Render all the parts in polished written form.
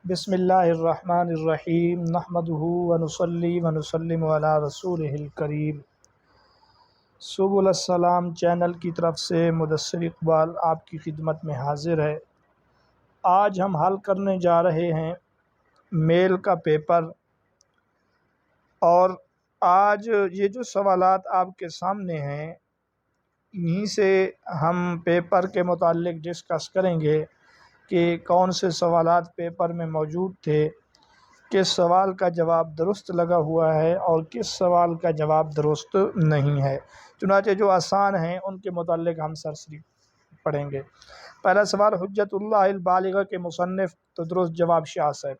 بسم اللہ الرحمن الرحیم نحمدہ ونصلی ونسلم علی رسولہ الکریم۔ سبل السلام چینل کی طرف سے مدثر اقبال آپ کی خدمت میں حاضر ہے۔ آج ہم حل کرنے جا رہے ہیں میل کا پیپر، اور آج یہ جو سوالات آپ کے سامنے ہیں انہی سے ہم پیپر کے متعلق ڈسکس کریں گے کہ کون سے سوالات پیپر میں موجود تھے، کس سوال کا جواب درست لگا ہوا ہے اور کس سوال کا جواب درست نہیں ہے۔ چنانچہ جو آسان ہیں ان کے متعلق ہم سرسری پڑھیں گے۔ پہلا سوال، حجت اللہ البالغہ کے مصنف، تو درست جواب شاہ صاحب۔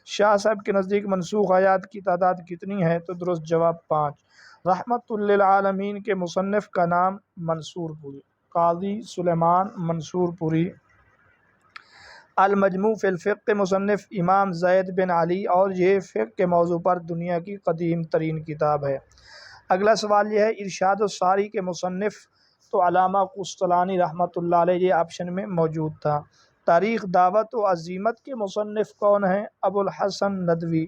شاہ صاحب کے نزدیک منسوخ آیات کی تعداد کتنی ہے؟ تو درست جواب 5۔ رحمت للعالمین کے مصنف کا نام منصور پوری، قاضی سلیمان منصور پوری۔ المجموع فی الفقہ کے مصنف امام زید بن علی، اور یہ فقہ کے موضوع پر دنیا کی قدیم ترین کتاب ہے۔ اگلا سوال یہ ہے، ارشاد الساری کے مصنف، تو علامہ قسطلانی رحمۃ اللہ علیہ، یہ آپشن میں موجود تھا۔ تاریخ دعوت و عزیمت کے مصنف کون ہیں؟ ابو الحسن ندوی۔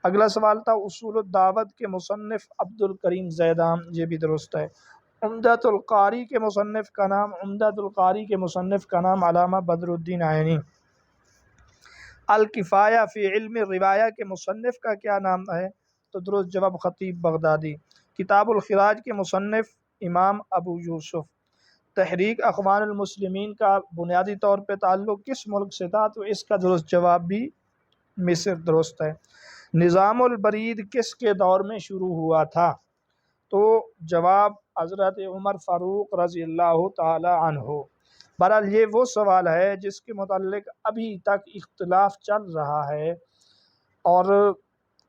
اگلا سوال تھا، اصول الدعوت کے مصنف عبد الکریم زیدان، یہ بھی درست ہے۔ عمدۃ القاری کے مصنف کا نام علامہ بدر الدین عینی۔ الکفایہ فی علم روایہ کے مصنف کا کیا نام ہے؟ تو درست جواب خطیب بغدادی۔ کتاب الخراج کے مصنف امام ابو یوسف۔ تحریک اخوان المسلمین کا بنیادی طور پہ تعلق کس ملک سے تھا؟ تو اس کا درست جواب بھی مصر درست ہے۔ نظام البرید کس کے دور میں شروع ہوا تھا؟ تو جواب حضرت عمر فاروق رضی اللہ تعالی عنہ۔ بہرحال یہ وہ سوال ہے جس کے متعلق ابھی تک اختلاف چل رہا ہے، اور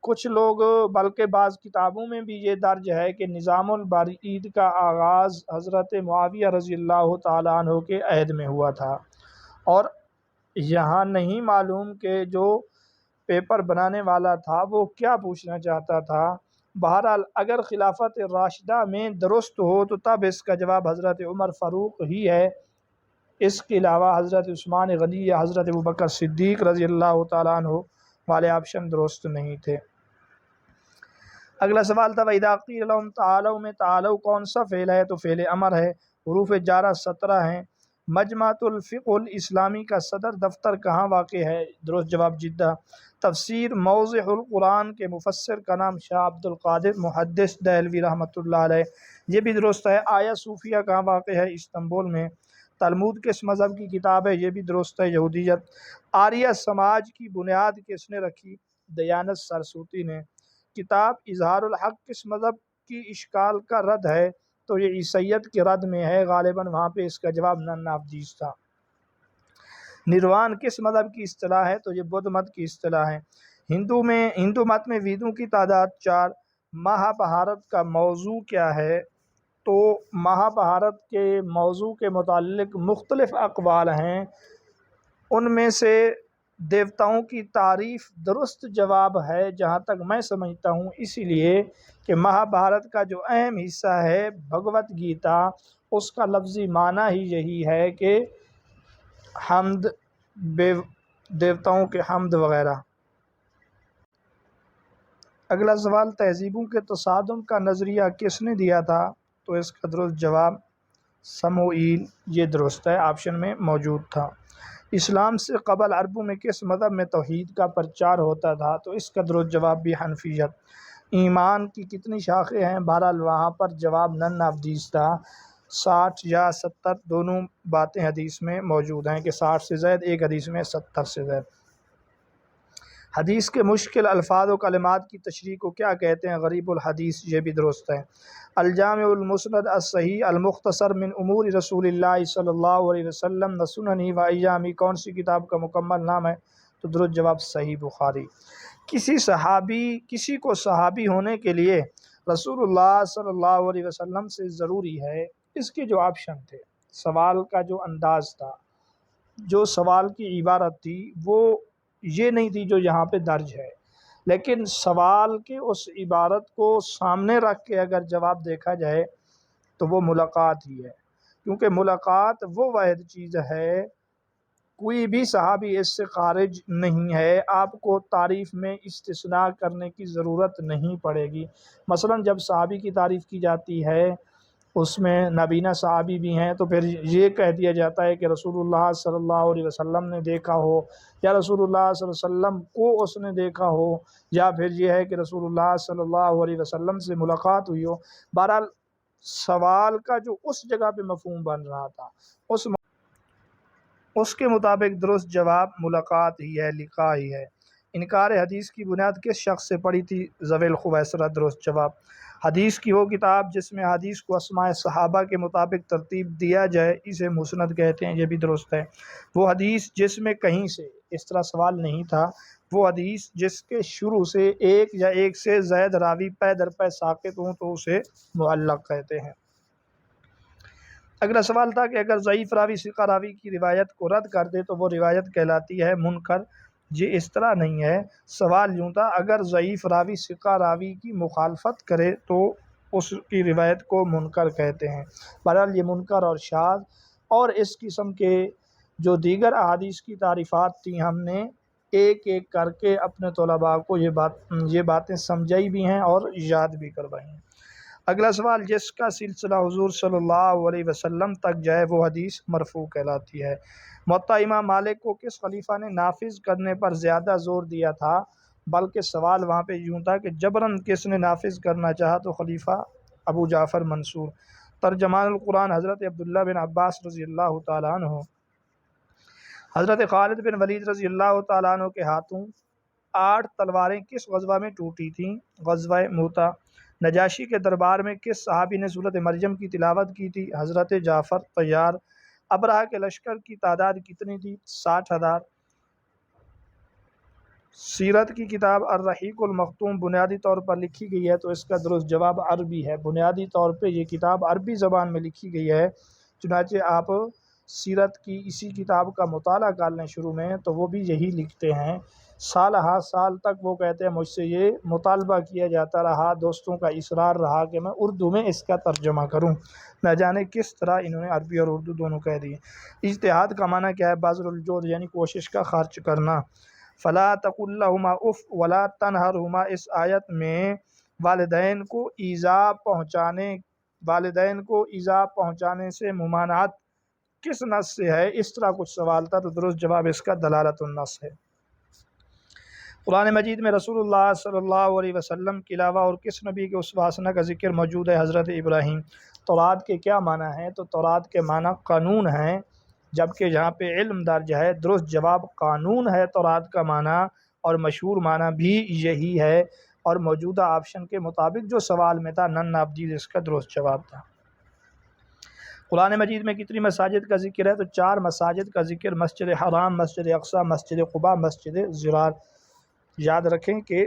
کچھ لوگ، بلکہ بعض کتابوں میں بھی یہ درج ہے کہ نظام البرید کا آغاز حضرت معاویہ رضی اللہ تعالی عنہ کے عہد میں ہوا تھا، اور یہاں نہیں معلوم کہ جو پیپر بنانے والا تھا وہ کیا پوچھنا چاہتا تھا۔ بہرحال اگر خلافت راشدہ میں درست ہو تو تب اس کا جواب حضرت عمر فاروق ہی ہے۔ اس کے علاوہ حضرت عثمان غنی یا حضرت ابوبکر صدیق رضی اللہ تعالیٰ عنہ والے آپشن درست نہیں تھے۔ اگلا سوال تھا، وَإِذَا قِيلَ لَهُمْ تَعَالَوْا میں تعالوا کون سا فعل ہے؟ تو فعل امر ہے۔ حروف جارہ 17 ہیں۔ مجمعۃ الفقہ الاسلامی کا صدر دفتر کہاں واقع ہے؟ درست جواب جدہ۔ تفسیر موضح القرآن کے مفسر کا نام شاہ عبد القادر محدث دہلوی رحمۃ اللہ علیہ، یہ بھی درست ہے۔ آیہ صوفیہ کہاں واقع ہے؟ استنبول میں۔ تلمود کس مذہب کی کتاب ہے؟ یہ بھی درست ہے، یہودیت۔ آریہ سماج کی بنیاد کس نے رکھی؟ دیانت سرسوتی نے۔ کتاب اظہار الحق کس مذہب کی اشکال کا رد ہے؟ تو یہ عیسیت کے رد میں ہے، غالباً وہاں پہ اس کا جواب نن آف دیز تھا۔ نروان کس مذہب کی اصطلاح ہے؟ تو یہ بدھ مت کی اصطلاح ہے۔ ہندو مت میں ویدوں کی تعداد 4۔ مہابھارت کا موضوع کیا ہے؟ تو مہابھارت کے موضوع کے متعلق مختلف اقوال ہیں، ان میں سے دیوتاؤں کی تعریف درست جواب ہے جہاں تک میں سمجھتا ہوں، اسی لیے کہ مہابھارت کا جو اہم حصہ ہے بھگوت گیتا، اس کا لفظی معنی ہی یہی ہے کہ حمد، دیوتاؤں کے حمد وغیرہ۔ اگلا سوال، تہذیبوں کے تصادم کا نظریہ کس نے دیا تھا؟ تو اس کا درست جواب سموئیل، یہ درست ہے، آپشن میں موجود تھا۔ اسلام سے قبل عربوں میں کس مذہب میں توحید کا پرچار ہوتا تھا؟ تو اس کا درست جواب بھی حنفیت۔ ایمان کی کتنی شاخیں ہیں؟ بہرحال وہاں پر جواب نن آف دیز تھا، 60 یا 70 دونوں باتیں حدیث میں موجود ہیں کہ 60 سے زائد، ایک حدیث میں 70 سے زائد۔ حدیث کے مشکل الفاظ و کلمات کی تشریح کو کیا کہتے ہیں؟ غریب الحدیث، یہ بھی درست ہے۔ الجامع المسند الصحیح المختصر من امور رسول اللہ صلی اللہ علیہ وسلم و سننہ و ایامہ کون سی کتاب کا مکمل نام ہے؟ تو درست جواب صحیح بخاری۔ کسی کو صحابی ہونے کے لیے رسول اللہ صلی اللہ علیہ وسلم سے ضروری ہے، اس کے جو آپشن تھے، سوال کا جو انداز تھا، جو سوال کی عبارت تھی، وہ یہ نہیں تھی جو یہاں پہ درج ہے، لیکن سوال کے اس عبارت کو سامنے رکھ کے اگر جواب دیکھا جائے تو وہ ملاقات ہی ہے، کیونکہ ملاقات وہ واحد چیز ہے کوئی بھی صحابی اس سے خارج نہیں ہے، آپ کو تعریف میں استثناء کرنے کی ضرورت نہیں پڑے گی۔ مثلا جب صحابی کی تعریف کی جاتی ہے اس میں نابینا صحابی بھی ہیں تو پھر یہ کہہ دیا جاتا ہے کہ رسول اللہ صلی اللہ علیہ وسلم نے دیکھا ہو، یا رسول اللہ صلی اللہ علیہ وسلم کو اس نے دیکھا ہو، یا پھر یہ ہے کہ رسول اللہ صلی اللہ علیہ وسلم سے ملاقات ہوئی ہو۔ بہرحال سوال کا جو اس جگہ پہ مفہوم بن رہا تھا اس کے مطابق درست جواب ملاقات ہی ہے، لقاء ہی ہے۔ انکار حدیث کی بنیاد کس شخص سے پڑی تھی؟ ذوی الخویصرہ۔ درست جواب حدیث کی وہ کتاب جس میں حدیث کو اسماء صحابہ کے مطابق ترتیب دیا جائے اسے مسند کہتے ہیں، یہ بھی درست ہے۔ وہ حدیث جس میں کہیں سے اس طرح سوال نہیں تھا، وہ حدیث جس کے شروع سے ایک یا ایک سے زائد راوی پے در پے ساقط ہوں تو اسے معلق کہتے ہیں۔ اگلا سوال تھا کہ اگر ضعیف راوی ثقہ راوی کی روایت کو رد کر دے تو وہ روایت کہلاتی ہے منکر۔ یہ اس طرح نہیں ہے، سوال یوں تھا اگر ضعیف راوی ثقہ راوی کی مخالفت کرے تو اس کی روایت کو منکر کہتے ہیں۔ بہرحال یہ منکر اور شاذ اور اس قسم کے جو دیگر احادیث کی تعریفات تھیں ہم نے ایک ایک کر کے اپنے طلباء کو یہ باتیں سمجھائی بھی ہیں اور یاد بھی کروائی ہیں۔ اگلا سوال، جس کا سلسلہ حضور صلی اللہ علیہ وسلم تک جائے وہ حدیث مرفوع کہلاتی ہے۔ موطا امام مالک کو کس خلیفہ نے نافذ کرنے پر زیادہ زور دیا تھا؟ بلکہ سوال وہاں پہ یوں تھا کہ جبراً کس نے نافذ کرنا چاہا تو خلیفہ ابو جعفر منصور۔ ترجمان القرآن حضرت عبداللہ بن عباس رضی اللہ تعالیٰ عنہ۔ حضرت خالد بن ولید رضی اللہ تعالیٰ عنہ کے ہاتھوں 8 تلواریں کس غزوہ میں ٹوٹی تھیں؟ غزوہ موتا۔ نجاشی کے دربار میں کس صحابی نے سورۃ مریم کی تلاوت کی تھی؟ حضرت جعفر طیار۔ ابرہہ کے لشکر کی تعداد کتنی تھی؟ 60,000۔ سیرت کی کتاب الرحیق المختوم بنیادی طور پر لکھی گئی ہے تو اس کا درست جواب عربی ہے۔ بنیادی طور پہ یہ کتاب عربی زبان میں لکھی گئی ہے، چنانچہ آپ سیرت کی اسی کتاب کا مطالعہ کر لیں شروع میں تو وہ بھی یہی لکھتے ہیں۔ سال ہر سال تک وہ کہتے ہیں مجھ سے یہ مطالبہ کیا جاتا رہا، دوستوں کا اصرار رہا کہ میں اردو میں اس کا ترجمہ کروں، نہ جانے کس طرح انہوں نے عربی اور اردو دونوں کہہ دیے۔ اجتہاد کا معنی کیا ہے؟ بذل الجہد یعنی کوشش کا خرچ کرنا۔ فلا تقل لهما اف ولا تنہرهما، اس آیت میں والدین کو ایذا پہنچانے سے ممانعت کس نص سے ہے؟ اس طرح کچھ سوال تھا تو درست جواب اس کا دلالت النص ہے۔ قرآن مجید میں رسول اللہ صلی اللہ علیہ وسلم کے علاوہ اور کس نبی کے اسوہ حسنہ کا ذکر موجود ہے؟ حضرت ابراہیم۔ تورات کے کیا معنی ہیں؟ تو تورات کے معنی قانون ہیں، جبکہ جہاں پہ علم درج ہے درست جواب قانون ہے تورات کا معنی، اور مشہور معنی بھی یہی ہے، اور موجودہ آپشن کے مطابق جو سوال میں تھا نن نابدیز اس کا درست جواب تھا۔ قرآن مجید میں کتنی مساجد کا ذکر ہے؟ تو 4 مساجد کا ذکر، مسجد حرام، مسجد اقصی، مسجد قباء، مسجد ضرار۔ یاد رکھیں کہ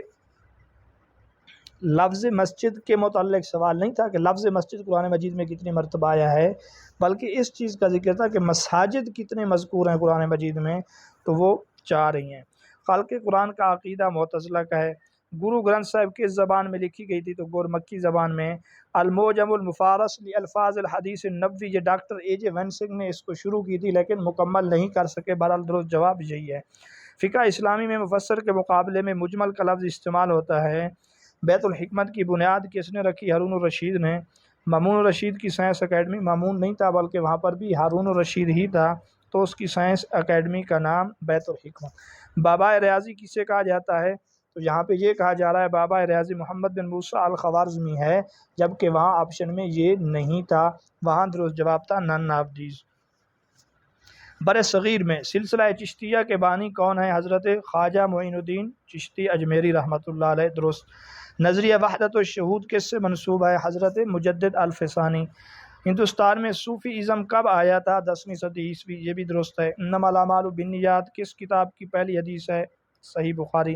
لفظ مسجد کے متعلق سوال نہیں تھا کہ لفظ مسجد قرآن مجید میں کتنی مرتبہ آیا ہے، بلکہ اس چیز کا ذکر تھا کہ مساجد کتنے مذکور ہیں قرآن مجید میں، تو وہ 4 ہی ہیں۔ خلق قرآن کا عقیدہ معتزلہ کا ہے۔ گرو گرنتھ صاحب کس زبان میں لکھی گئی تھی؟ تو گورمکی زبان میں۔ المعجم المفارس لالفاظ الحدیث النبوی، یہ ڈاکٹر اے جے وینسنگ نے اس کو شروع کی تھی لیکن مکمل نہیں کر سکے، بہرحال درست جواب یہی ہے۔ فقہ اسلامی میں مفسر کے مقابلے میں مجمل کا لفظ استعمال ہوتا ہے۔ بیت الحکمت کی بنیاد کس نے رکھی؟ ہارون الرشید نے۔ مامون الرشید کی سائنس اکیڈمی، مامون نہیں تھا بلکہ وہاں پر بھی ہارون الرشید ہی تھا، تو اس کی سائنس اکیڈمی کا نام بیت الحکمت۔ بابا ریاضی کسے کہا جاتا ہے؟ تو یہاں پہ یہ کہا جا رہا ہے بابا ریاضی محمد بن موسیٰ الخوارزمی ہے، جبکہ وہاں آپشن میں یہ نہیں تھا، وہاں درست جواب تھا نن نابدیز۔ بر صغیر میں سلسلہ چشتیہ کے بانی کون ہیں؟ حضرت خواجہ معین الدین چشتی اجمیری رحمۃ اللہ علیہ۔ درست۔ نظریہ وحدت الشہود کس سے منسوب ہے؟ حضرت مجدد الفسانی۔ ہندوستان میں صوفی ازم کب آیا تھا؟ 10ویں صدی عیسوی، یہ بھی درست ہے۔ انما الاعمال بالنیات کس کتاب کی پہلی حدیث ہے؟ صحیح بخاری۔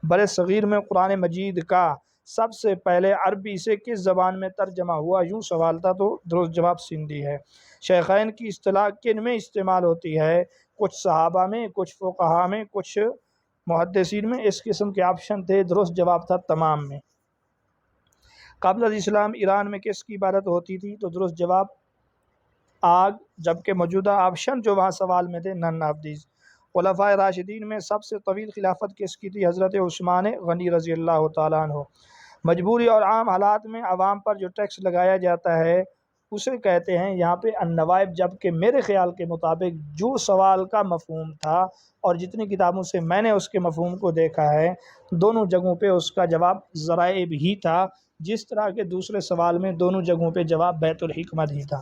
بر صغیر میں قرآن مجید کا سب سے پہلے عربی سے کس زبان میں ترجمہ ہوا؟ یوں سوال تھا تو درست جواب سندھی ہے۔ شیخین کی اصطلاح کن میں استعمال ہوتی ہے؟ کچھ صحابہ میں، کچھ فقہا میں، کچھ محدثین میں، اس قسم کے آپشن تھے، درست جواب تھا تمام میں۔ قبل الاسلام ایران میں کس کی عبادت ہوتی تھی؟ تو درست جواب آگ، جبکہ موجودہ آپشن جو وہاں سوال میں تھے نن نابدیز۔ خلفائے راشدین میں سب سے طویل خلافت کس کی تھی؟ حضرت عثمان غنی رضی اللہ تعالیٰ عنہ۔ مجبوری اور عام حالات میں عوام پر جو ٹیکس لگایا جاتا ہے اسے کہتے ہیں یہاں پہ النوائب، جبکہ میرے خیال کے مطابق جو سوال کا مفہوم تھا اور جتنی کتابوں سے میں نے اس کے مفہوم کو دیکھا ہے، دونوں جگہوں پہ اس کا جواب ضرائب ہی تھا، جس طرح کے دوسرے سوال میں دونوں جگہوں پہ جواب بیت الحکمت ہی تھا۔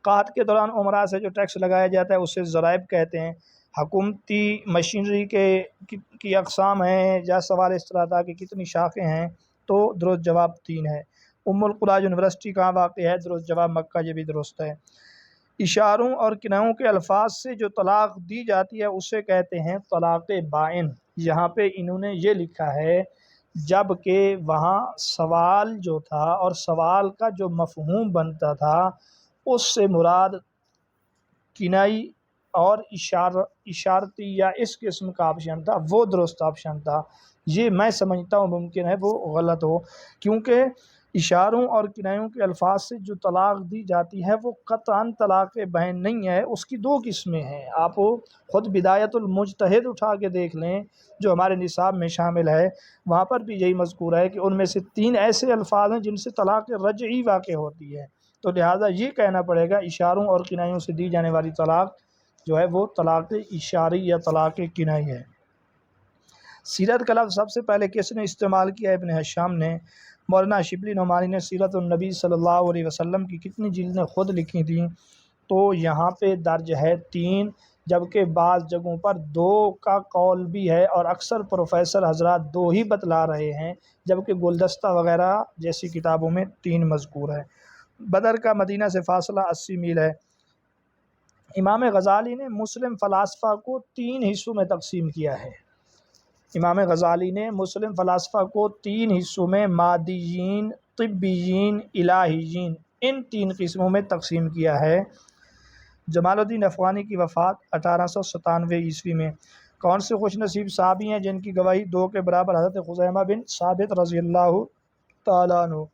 قحط کے دوران عمرا سے جو ٹیکس لگایا جاتا ہے اسے ضرائب کہتے ہیں۔ حکومتی مشینری کی اقسام ہیں، یا سوال اس طرح تھا کہ کتنی شاخیں ہیں، تو درست جواب 3 ہے۔ ام القریٰ یونیورسٹی کہاں واقع ہے؟ درست جواب مکہ، یہ بھی درست ہے۔ اشاروں اور کنایوں کے الفاظ سے جو طلاق دی جاتی ہے اسے کہتے ہیں طلاق بائن۔ یہاں پہ انہوں نے یہ لکھا ہے جب کہ وہاں سوال جو تھا اور سوال کا جو مفہوم بنتا تھا اس سے مراد کنائی اور اشارتی یا اس قسم کا آپشن تھا، وہ درست آپشن تھا۔ یہ میں سمجھتا ہوں ممکن ہے وہ غلط ہو، کیونکہ اشاروں اور کنایوں کے الفاظ سے جو طلاق دی جاتی ہے وہ قطعاً طلاق بین نہیں ہے، اس کی 2 قسمیں ہیں۔ آپ خود بدایت المجتہد اٹھا کے دیکھ لیں جو ہمارے نصاب میں شامل ہے، وہاں پر بھی یہی مذکور ہے کہ ان میں سے 3 ایسے الفاظ ہیں جن سے طلاق رجعی واقع ہوتی ہے، تو لہٰذا یہ کہنا پڑے گا اشاروں اور کنایوں سے دی جانے والی طلاق جو ہے وہ طلاق اشاری یا طلاق کنائی ہے۔ سیرت کا لفظ سب سے پہلے کس نے استعمال کیا؟ ابن ہشام نے۔ مولانا شبلی نعمانی نے سیرت النبی صلی اللہ علیہ وسلم کی کتنی جلدیں خود لکھی تھیں؟ تو یہاں پہ درج ہے 3، جبکہ بعض جگہوں پر 2 کا قول بھی ہے، اور اکثر پروفیسر حضرات 2 ہی بتلا رہے ہیں، جبکہ گلدستہ وغیرہ جیسی کتابوں میں 3 مذکور ہے۔ بدر کا مدینہ سے فاصلہ 80 میل ہے۔ امام غزالی نے مسلم فلاسفہ کو 3 حصوں میں تقسیم کیا ہے۔ امام غزالی نے مسلم فلاسفہ کو 3 حصوں میں مادیین، طبیین، الہیین، ان 3 قسموں میں تقسیم کیا ہے۔ جمال الدین افغانی کی وفات 1897 عیسوی میں۔ کون سے خوش نصیب صحابی ہیں جن کی گواہی 2 کے برابر؟ حضرت خزیمہ بن ثابت رضی اللہ تعالیٰ عنہ۔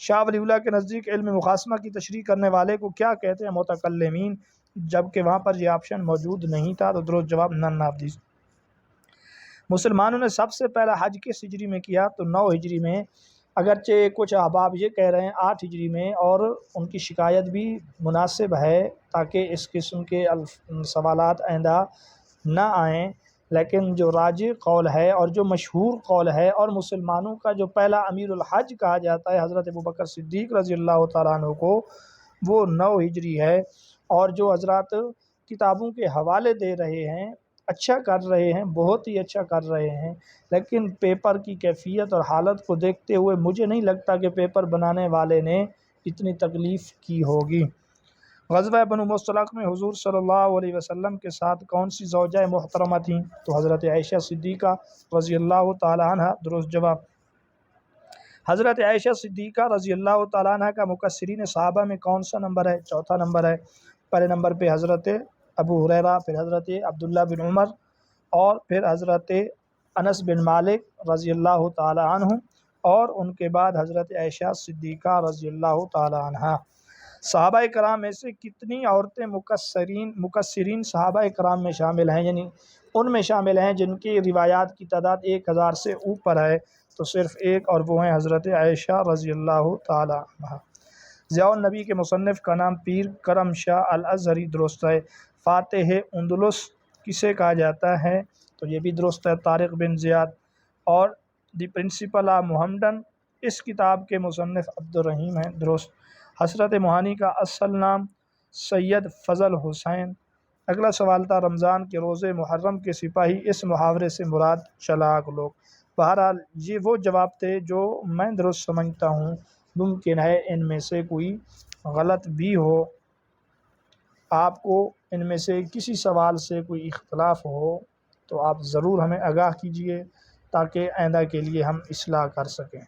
شاہ ولی اللہ کے نزدیک علم مقاسمہ کی تشریح کرنے والے کو کیا کہتے ہیں؟ متکلمین، جبکہ وہاں پر یہ آپشن موجود نہیں تھا، تو درست جواب نن نافذ۔ مسلمانوں نے سب سے پہلا حج کس ہجری میں کیا؟ تو 9 ہجری میں، اگرچہ کچھ احباب یہ کہہ رہے ہیں 8 ہجری میں، اور ان کی شکایت بھی مناسب ہے تاکہ اس قسم کے سوالات آئندہ نہ آئیں، لیکن جو راجح قول ہے اور جو مشہور قول ہے اور مسلمانوں کا جو پہلا امیر الحج کہا جاتا ہے حضرت ابوبکر صدیق رضی اللہ تعالیٰ عنہ کو، وہ 9 ہجری ہے۔ اور جو حضرات کتابوں کے حوالے دے رہے ہیں اچھا کر رہے ہیں، بہت ہی اچھا کر رہے ہیں، لیکن پیپر کی کیفیت اور حالت کو دیکھتے ہوئے مجھے نہیں لگتا کہ پیپر بنانے والے نے اتنی تکلیف کی ہوگی۔ غزوہ بنو مصطلق میں حضور صلی اللہ علیہ وسلم کے ساتھ کون سی زوجہ محترمہ تھیں؟ تو حضرت عائشہ صدیقہ رضی اللہ تعالیٰ عنہ، درست جواب۔ حضرت عائشہ صدیقہ رضی اللہ تعالیٰ عنہ کا مکثرین صحابہ میں کون سا نمبر ہے؟ 4تھا نمبر ہے۔ پہلے نمبر پہ حضرت ابو ہریرہ، پھر حضرت عبداللہ بن عمر، اور پھر حضرت انس بن مالک رضی اللہ تعالیٰ عنہ، اور ان کے بعد حضرت عائشہ صدیقہ رضی اللہ تعالیٰ عنہ۔ صحابہ کرام میں سے کتنی عورتیں مکثرین صحابہ کرام میں شامل ہیں، یعنی ان میں شامل ہیں جن کی روایات کی تعداد 1000 سے اوپر ہے؟ تو صرف 1، اور وہ ہیں حضرت عائشہ رضی اللہ تعالیٰ عنہ۔ ضیاء النبی کے مصنف کا نام پیر کرم شاہ الازہری، درست ہے۔ فاتح اندلس کسے کہا جاتا ہے؟ تو یہ بھی درست ہے، طارق بن زیاد۔ اور دی پرنسپل آف محمدن، اس کتاب کے مصنف عبد الرحیم ہیں، درست۔ حضرت موہانی کا اصل نام سید فضل حسین۔ اگلا سوال تھا رمضان کے روزے محرم کے سپاہی، اس محاورے سے مراد چلاک لوگ۔ بہرحال یہ وہ جواب تھے جو میں درست سمجھتا ہوں، ممکن ہے ان میں سے کوئی غلط بھی ہو، آپ کو ان میں سے کسی سوال سے کوئی اختلاف ہو تو آپ ضرور ہمیں آگاہ کیجیے تاکہ آئندہ کے لیے ہم اصلاح کر سکیں۔